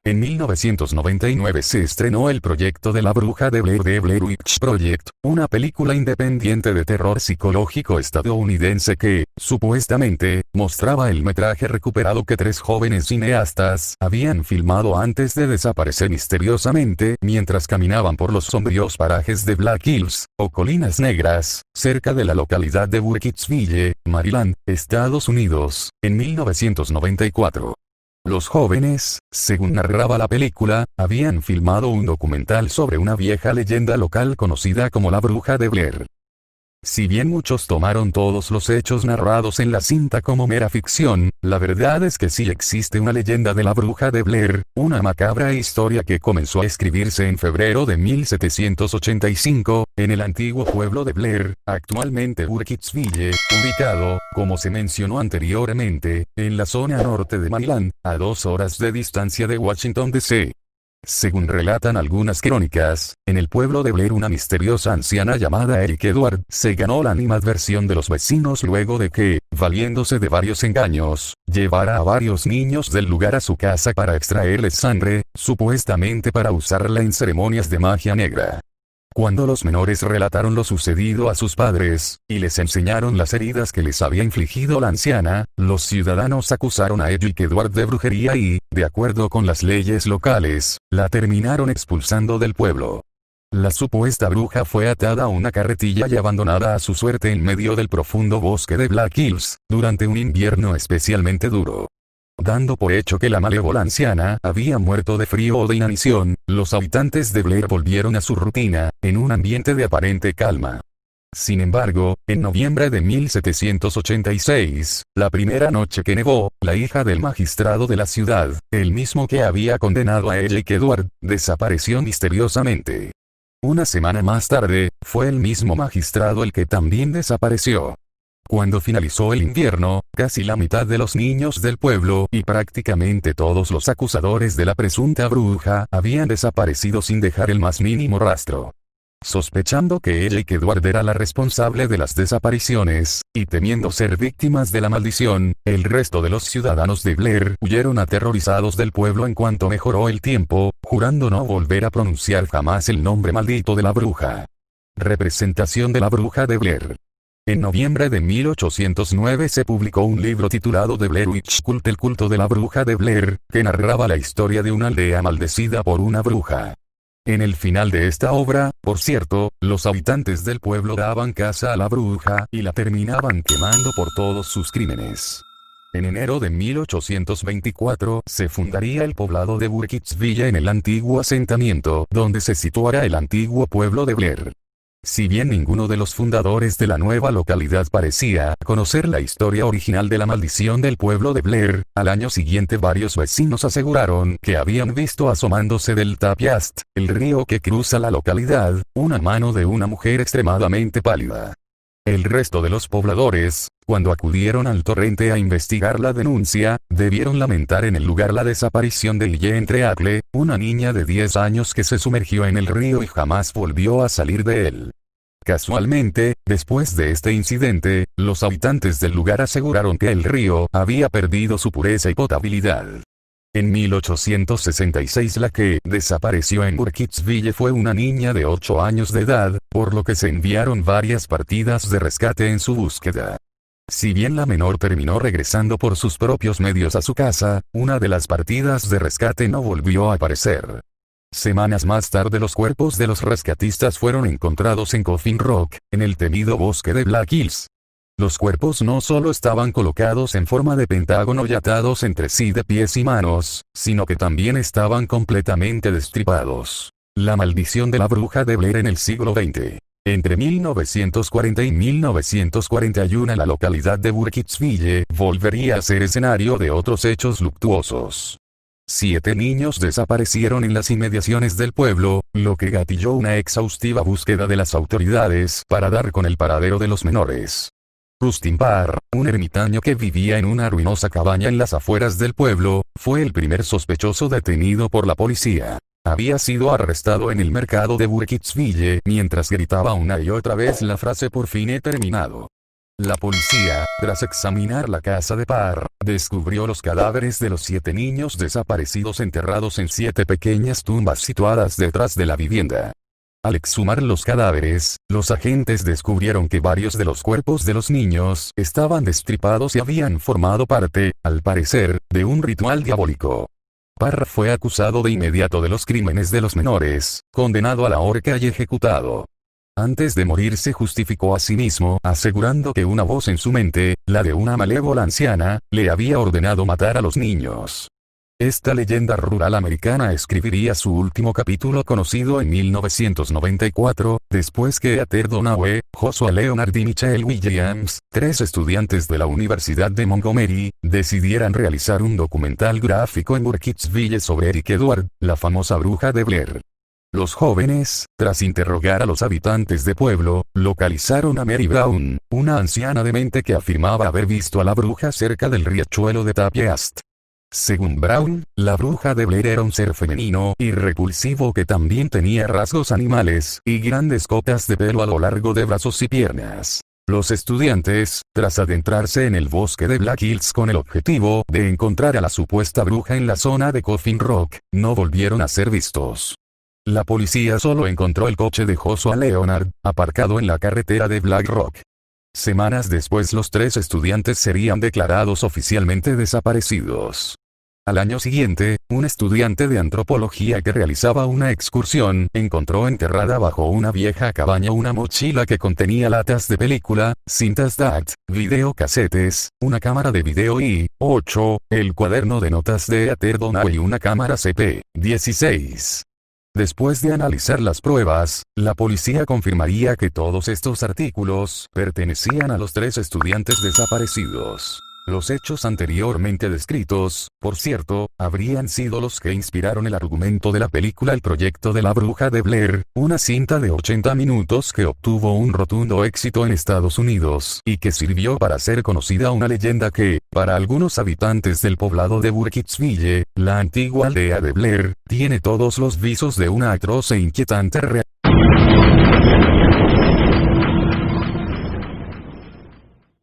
En 1999 se estrenó el proyecto de La Bruja de Blair The Blair Witch Project, una película independiente de terror psicológico estadounidense que, supuestamente, mostraba el metraje recuperado que 3 jóvenes cineastas habían filmado antes de desaparecer misteriosamente mientras caminaban por los sombríos parajes de Black Hills, o Colinas Negras, cerca de la localidad de Burkittsville, Maryland, Estados Unidos, en 1994. Los jóvenes, según narraba la película, habían filmado un documental sobre una vieja leyenda local conocida como la Bruja de Blair. Si bien muchos tomaron todos los hechos narrados en la cinta como mera ficción, la verdad es que sí existe una leyenda de la Bruja de Blair, una macabra historia que comenzó a escribirse en febrero de 1785, en el antiguo pueblo de Blair, actualmente Burkittsville, ubicado, como se mencionó anteriormente, en la zona norte de Maryland, a 2 horas de distancia de Washington D.C. Según relatan algunas crónicas, en el pueblo de Blair una misteriosa anciana llamada Eric Edward se ganó la animadversión de los vecinos luego de que, valiéndose de varios engaños, llevara a varios niños del lugar a su casa para extraerles sangre, supuestamente para usarla en ceremonias de magia negra. Cuando los menores relataron lo sucedido a sus padres, y les enseñaron las heridas que les había infligido la anciana, los ciudadanos acusaron a Eric Edward de brujería y, de acuerdo con las leyes locales, la terminaron expulsando del pueblo. La supuesta bruja fue atada a una carretilla y abandonada a su suerte en medio del profundo bosque de Black Hills, durante un invierno especialmente duro. Dando por hecho que la malévola anciana había muerto de frío o de inanición, los habitantes de Blair volvieron a su rutina, en un ambiente de aparente calma. Sin embargo, en noviembre de 1786, la primera noche que nevó, la hija del magistrado de la ciudad, el mismo que había condenado a Eric Edward, desapareció misteriosamente. Una semana más tarde, fue el mismo magistrado el que también desapareció. Cuando finalizó el invierno, casi la mitad de los niños del pueblo y prácticamente todos los acusadores de la presunta bruja habían desaparecido sin dejar el más mínimo rastro. Sospechando que Eric Edward era la responsable de las desapariciones, y temiendo ser víctimas de la maldición, el resto de los ciudadanos de Blair huyeron aterrorizados del pueblo en cuanto mejoró el tiempo, jurando no volver a pronunciar jamás el nombre maldito de la bruja. Representación de la Bruja de Blair. En noviembre de 1809 se publicó un libro titulado The Blair Witch Cult, el culto de la Bruja de Blair, que narraba la historia de una aldea maldecida por una bruja. En el final de esta obra, por cierto, los habitantes del pueblo daban caza a la bruja y la terminaban quemando por todos sus crímenes. En enero de 1824 se fundaría el poblado de Burkittsville en el antiguo asentamiento donde se situara el antiguo pueblo de Blair. Si bien ninguno de los fundadores de la nueva localidad parecía conocer la historia original de la maldición del pueblo de Blair, al año siguiente varios vecinos aseguraron que habían visto asomándose del Tapiast, el río que cruza la localidad, una mano de una mujer extremadamente pálida. El resto de los pobladores, cuando acudieron al torrente a investigar la denuncia, debieron lamentar en el lugar la desaparición de Ille Entreacle, una niña de 10 años que se sumergió en el río y jamás volvió a salir de él. Casualmente, después de este incidente, los habitantes del lugar aseguraron que el río había perdido su pureza y potabilidad. En 1866 la que desapareció en Burkittsville fue una niña de 8 años de edad, por lo que se enviaron varias partidas de rescate en su búsqueda. Si bien la menor terminó regresando por sus propios medios a su casa, una de las partidas de rescate no volvió a aparecer. Semanas más tarde los cuerpos de los rescatistas fueron encontrados en Coffin Rock, en el temido bosque de Black Hills. Los cuerpos no solo estaban colocados en forma de pentágono y atados entre sí de pies y manos, sino que también estaban completamente destripados. La maldición de la bruja de Blair en el siglo XX. Entre 1940 y 1941 la localidad de Burkittsville volvería a ser escenario de otros hechos luctuosos. 7 niños desaparecieron en las inmediaciones del pueblo, lo que gatilló una exhaustiva búsqueda de las autoridades para dar con el paradero de los menores. Rustin Parr, un ermitaño que vivía en una ruinosa cabaña en las afueras del pueblo, fue el primer sospechoso detenido por la policía. Había sido arrestado en el mercado de Burkittsville mientras gritaba una y otra vez la frase "por fin he terminado". La policía, tras examinar la casa de Parr, descubrió los cadáveres de los 7 niños desaparecidos enterrados en 7 pequeñas tumbas situadas detrás de la vivienda. Al exhumar los cadáveres, los agentes descubrieron que varios de los cuerpos de los niños estaban destripados y habían formado parte, al parecer, de un ritual diabólico. Parr fue acusado de inmediato de los crímenes de los menores, condenado a la horca y ejecutado. Antes de morir se justificó a sí mismo, asegurando que una voz en su mente, la de una malévola anciana, le había ordenado matar a los niños. Esta leyenda rural americana escribiría su último capítulo conocido en 1994, después que Heather Donahue, Joshua Leonard y Michael Williams, 3 estudiantes de la Universidad de Montgomery, decidieran realizar un documental gráfico en Burkittsville sobre Eric Edward, la famosa bruja de Blair. Los jóvenes, tras interrogar a los habitantes de pueblo, localizaron a Mary Brown, una anciana demente que afirmaba haber visto a la bruja cerca del riachuelo de Tapiast. Según Brown, la bruja de Blair era un ser femenino y repulsivo que también tenía rasgos animales y grandes cotas de pelo a lo largo de brazos y piernas. Los estudiantes, tras adentrarse en el bosque de Black Hills con el objetivo de encontrar a la supuesta bruja en la zona de Coffin Rock, no volvieron a ser vistos. La policía solo encontró el coche de Joshua Leonard, aparcado en la carretera de Black Rock. Semanas después los 3 estudiantes serían declarados oficialmente desaparecidos. Al año siguiente, un estudiante de antropología que realizaba una excursión encontró enterrada bajo una vieja cabaña una mochila que contenía latas de película, cintas DAT, videocasetes, una cámara de video y, 8, el cuaderno de notas de Heather Donahue y una cámara CP16. Después de analizar las pruebas, la policía confirmaría que todos estos artículos pertenecían a los 3 estudiantes desaparecidos. Los hechos anteriormente descritos, por cierto, habrían sido los que inspiraron el argumento de la película El proyecto de la bruja de Blair, una cinta de 80 minutos que obtuvo un rotundo éxito en Estados Unidos y que sirvió para hacer conocida una leyenda que, para algunos habitantes del poblado de Burkittsville, la antigua aldea de Blair, tiene todos los visos de una atroz e inquietante realidad.